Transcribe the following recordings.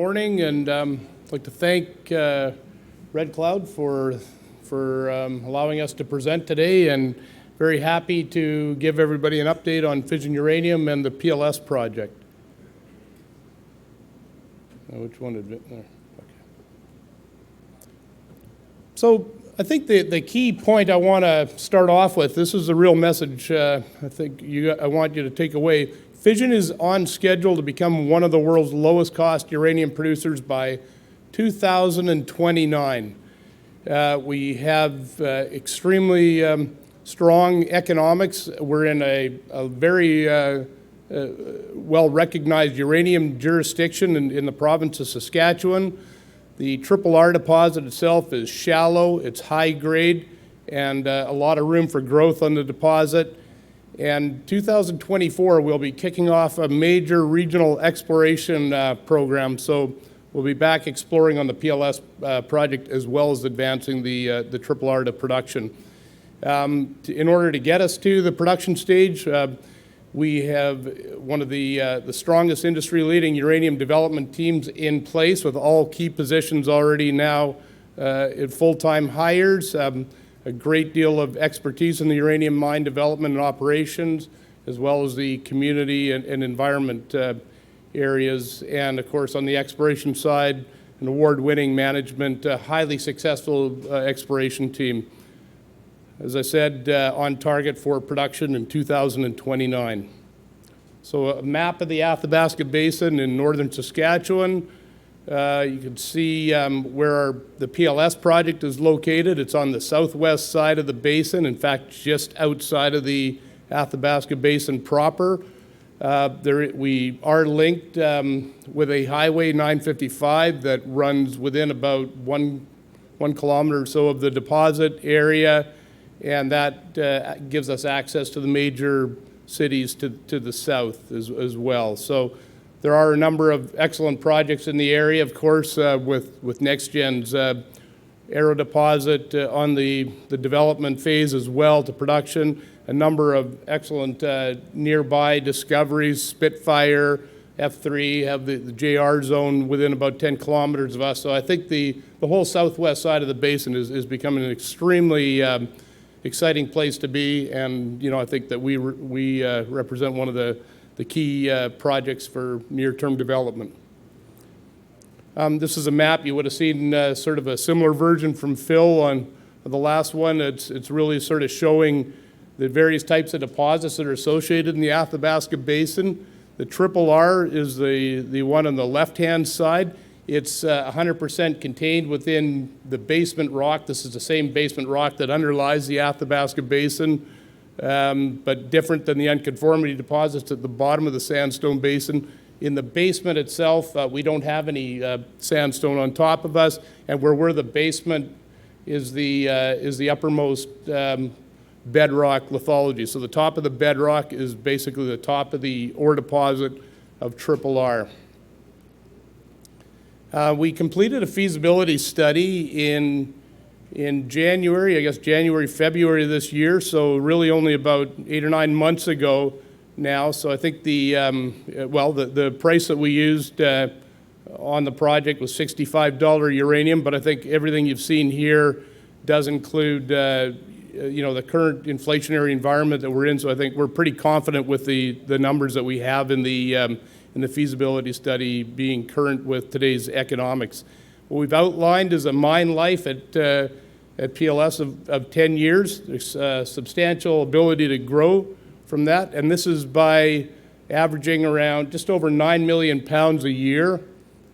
morning, and I'd like to thank Red Cloud for allowing us to present today, and very happy to give everybody an update on fission uranium and the PLS project. Which one did it there? Okay. So I think the key point I want to start off with, this is a real message I want you to take away. Fission is on schedule to become one of the world's lowest cost uranium producers by 2029. We have extremely strong economics. We're in a very well-recognized uranium jurisdiction in the province of Saskatchewan. The R deposit itself is shallow, it's high grade, and a lot of room for growth on the deposit. And 2024, we'll be kicking off a major regional exploration program. So we'll be back exploring on the PLS project as well as advancing the R to production. In order to get us to the production stage, we have one of the strongest industry-leading uranium development teams in place, with all key positions already now at full-time hires. A great deal of expertise in the uranium mine development and operations, as well as the community and environment areas. And of course, on the exploration side, an award-winning management, highly successful exploration team. As I said, on target for production in 2029. So a map of the Athabasca Basin in northern Saskatchewan. You can see where the PLS project is located. It's on the southwest side of the basin, in fact, just outside of the Athabasca Basin proper. We are linked with a Highway 955 that runs within about one kilometer or so of the deposit area, and that gives us access to the major cities to the south as well. So there are a number of excellent projects in the area, of course, with NextGen's Arrow deposit on the development phase as well to production. A number of excellent nearby discoveries. Spitfire, F3 have the JR zone within about 10 kilometers of us. So I think the whole southwest side of the basin is becoming an extremely exciting place to be, and I think that we represent one of the key projects for near-term development. This is a map. You would have seen sort of a similar version from Phil on the last one. It's really sort of showing the various types of deposits that are associated in the Athabasca Basin. The R is the one on the left-hand side. It's 100% contained within the basement rock. This is the same basement rock that underlies the Athabasca Basin, but different than the unconformity deposits at the bottom of the sandstone basin. In the basement itself, we don't have any sandstone on top of us, and where the basement is the uppermost bedrock lithology. So the top of the bedrock is basically the top of the ore deposit of R. We completed a feasibility study in January, I guess January, February of this year, so really only about 8 or 9 months ago now. So I think the price that we used on the project was $65 uranium, but I think everything you've seen here does include the current inflationary environment that we're in. So I think we're pretty confident with the numbers that we have in the feasibility study being current with today's economics. What we've outlined is a mine life at PLS of 10 years. There's substantial ability to grow from that, and this is by averaging around just over 9 million pounds a year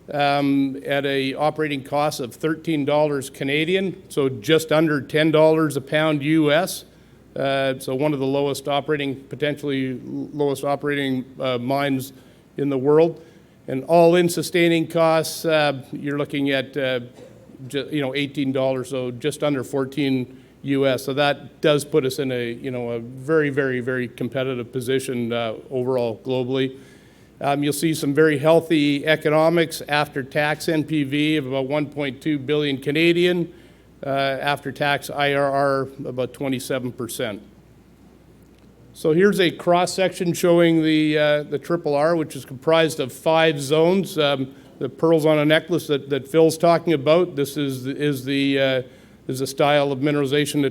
at a operating cost of $13 Canadian, so just under $10 a pound US. So one of the potentially lowest operating mines in the world. And all-in sustaining costs, you're looking at $18, so just under 14 US. So that does put us in a very, very, very competitive position overall globally. You'll see some very healthy economics after tax NPV of about 1.2 billion Canadian, after tax IRR about 27%. So here's a cross-section showing the R, which is comprised of 5 zones. the pearls on a necklace that Phil's talking about. This is the style of mineralization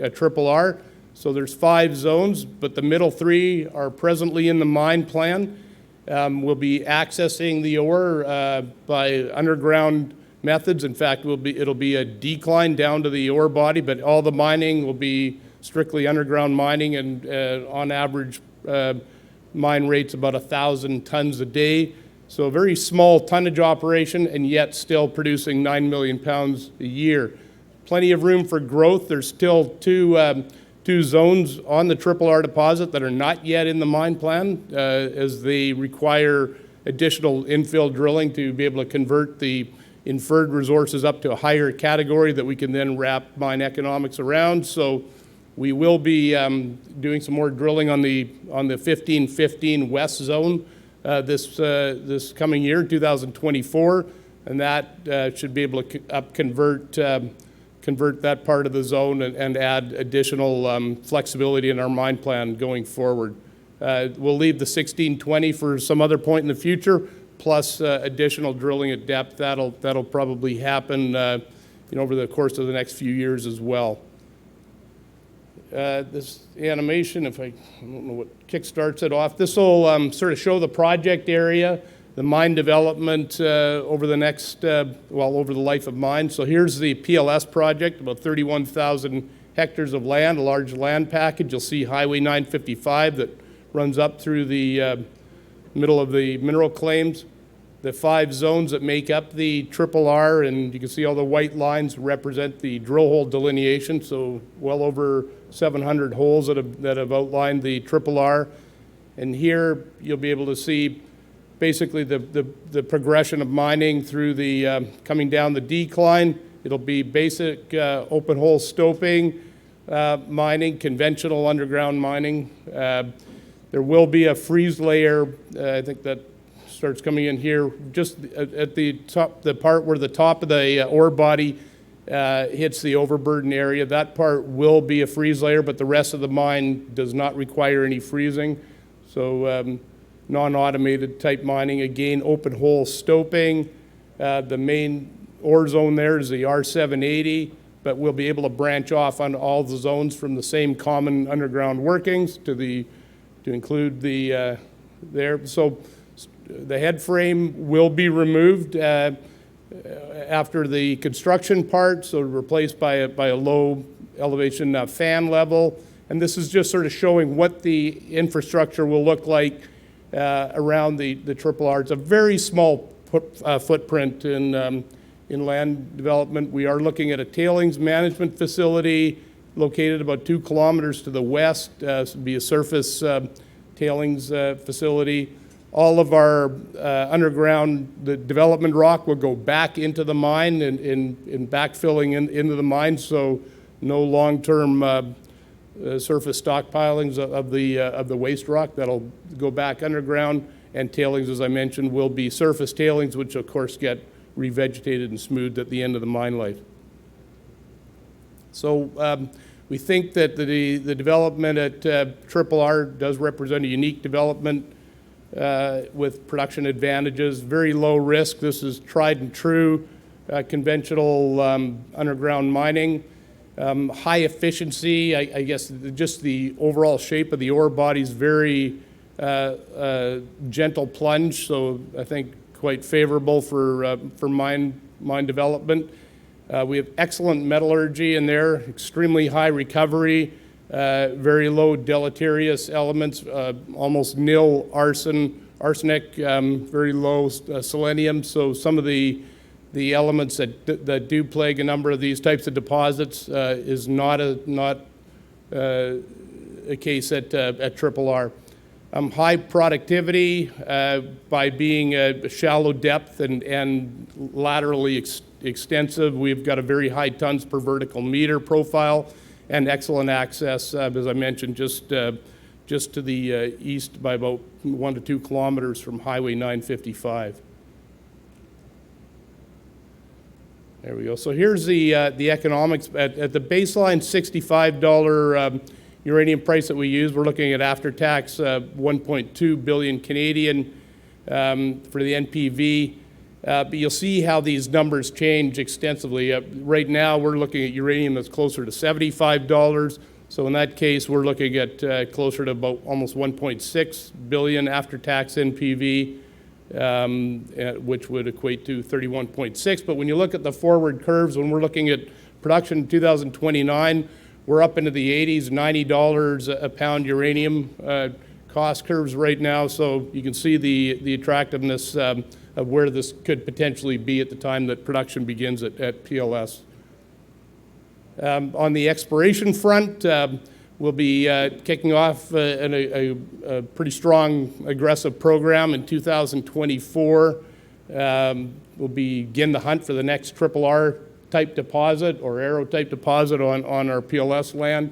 at Triple R. So there's 5 zones, but the middle 3 are presently in the mine plan. We'll be accessing the ore by underground methods. In fact, it'll be a decline down to the ore body, but all the mining will be strictly underground mining, and on average, mine rates about 1,000 tons a day. So a very small tonnage operation, and yet still producing 9 million pounds a year. Plenty of room for growth. There's still two zones on the Triple R deposit that are not yet in the mine plan, as they require additional infill drilling to be able to convert the inferred resources up to a higher category that we can then wrap mine economics around. So we will be doing some more drilling on the 1515 West zone this coming year, 2024, and that should be able to convert that part of the zone and add additional flexibility in our mine plan going forward. We'll leave the 1620 for some other point in the future, plus additional drilling at depth. That'll probably happen over the course of the next few years as well. This animation, I don't know what kickstarts it off, this will sort of show the project area, the mine development over the next, over the life of mine. So here's the PLS project, about 31,000 hectares of land, a large land package. You'll see Highway 955 that runs up through the middle of the mineral claims. The 5 zones that make up the Triple R, and you can see all the white lines represent the drill hole delineation, so well over 700 holes that have outlined the Triple R. And here you'll be able to see basically the progression of mining through the coming down the decline. It'll be basic open hole stoping mining, conventional underground mining. There will be a freeze layer, I think that starts coming in here, just at the top, the part where the top of the ore body hits the overburden area. That part will be a freeze layer, but the rest of the mine does not require any freezing. So non-automated type mining, again, open hole stoping. The main ore zone there is the R780, but we'll be able to branch off on all the zones from the same common underground workings to include the there. So the head frame will be removed after the construction part, so replaced by a low elevation fan level. And this is just sort of showing what the infrastructure will look like around the Triple R. It's a very small footprint in land development. We are looking at a tailings management facility located about 2 kilometers to the west. This would be a surface tailings facility. All of our the development rock will go back into the mine in backfilling into the mine, so no long-term surface stockpilings of the waste rock. That'll go back underground, and tailings, as I mentioned, will be surface tailings, which of course get revegetated and smoothed at the end of the mine life. So we think that the development at Triple R does represent a unique development with production advantages, very low risk. This is tried and true conventional underground mining. High efficiency, I guess just the overall shape of the ore body is very gentle plunge, so I think quite favorable for mine development. We have excellent metallurgy in there, extremely high recovery, very low deleterious elements, almost nil arsenic, very low selenium. So some of the elements that do plague a number of these types of deposits is not a case at Triple R. High productivity by being a shallow depth and laterally extensive. We've got a very high tons per vertical meter profile and excellent access, as I mentioned, just to the east by about 1 to 2 kilometers from Highway 955. There we go. So here's the economics. At the baseline $65 uranium price that we use, we're looking at after-tax 1.2 billion Canadian for the NPV. But you'll see how these numbers change extensively. Right now, we're looking at uranium that's closer to $75. So in that case, we're looking at closer to about almost 1.6 billion after-tax NPV, which would equate to 31.6. But when you look at the forward curves, when we're looking at production in 2029, we're up into the 80s, $90 a pound uranium cost curves right now. So you can see the attractiveness of where this could potentially be at the time that production begins at PLS. On the exploration front, we'll be kicking off a pretty strong, aggressive program in 2024. We'll begin the hunt for the next RRR type deposit or arrow type deposit on our PLS land.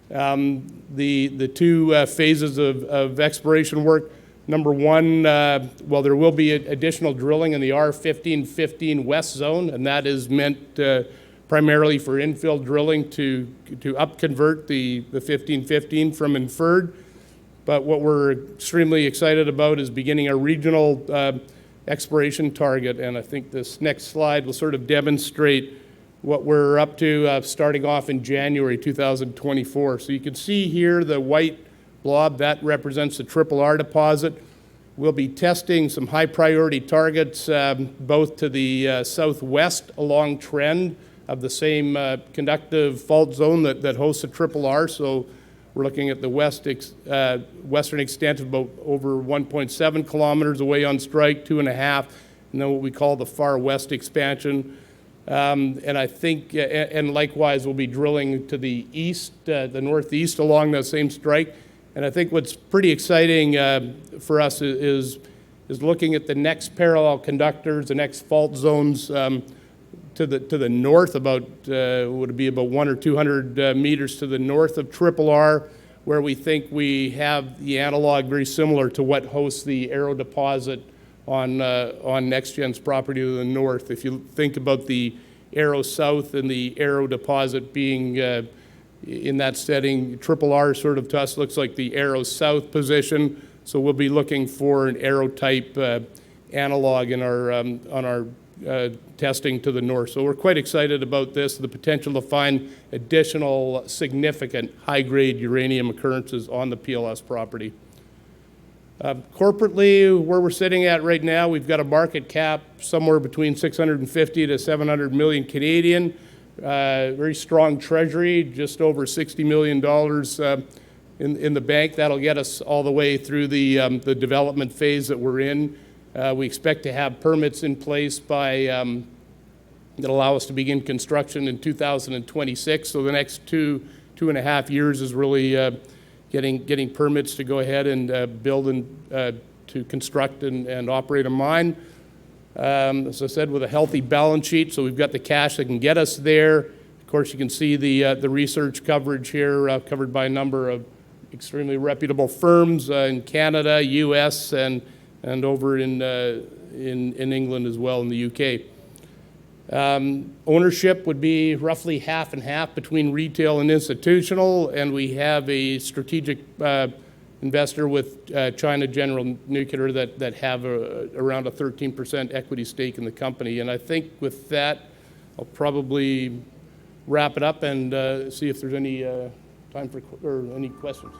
The two phases of exploration work. Number one, well, there will be additional drilling in the R1515 West Zone, and that is meant primarily for infill drilling to up-convert the 1515 from inferred. But what we're extremely excited about is beginning a regional exploration target, and I think this next slide will sort of demonstrate what we're up to starting off in January 2024. So you can see here the white blob, that represents the RRR deposit. We'll be testing some high priority targets both to the southwest along trend of the same conductive fault zone that hosts the RRR. So we're looking at the western extent of about over 1.7 kilometers away on strike, 2.5, and then what we call the far west expansion. And I think, and likewise, we'll be drilling to the east, the northeast along that same strike. And I think what's pretty exciting for us is looking at the next parallel conductors, the next fault zones to the north, about would it be about 100 or 200 meters to the north of RRR, where we think we have the analog very similar to what hosts the Arrow deposit on NextGen's property to the north. If you think about the Arrow South and the Arrow deposit being in that setting, RRR sort of to us looks like the Arrow South position. So we'll be looking for an Arrow type analog in our on our testing to the north. So we're quite excited about this, the potential to find additional significant high-grade uranium occurrences on the PLS property. Corporately, where we're sitting at right now, we've got a market cap somewhere between 650 to 700 million Canadian. Very strong treasury, just over $60 million in the bank. That'll get us all the way through the development phase that we're in. We expect to have permits in place by that allow us to begin construction in 2026. So the next two and a half years is really getting permits to go ahead and build and to construct and operate a mine. As I said, with a healthy balance sheet, so we've got the cash that can get us there. Of course, you can see the research coverage here, covered by a number of extremely reputable firms in Canada, U.S., and over in England as well, in the UK. Ownership would be roughly half and half between retail and institutional, and we have a strategic investor with China General Nuclear that have around a 13% equity stake in the company. And I think with that, I'll probably wrap it up and see if there's any time for any questions.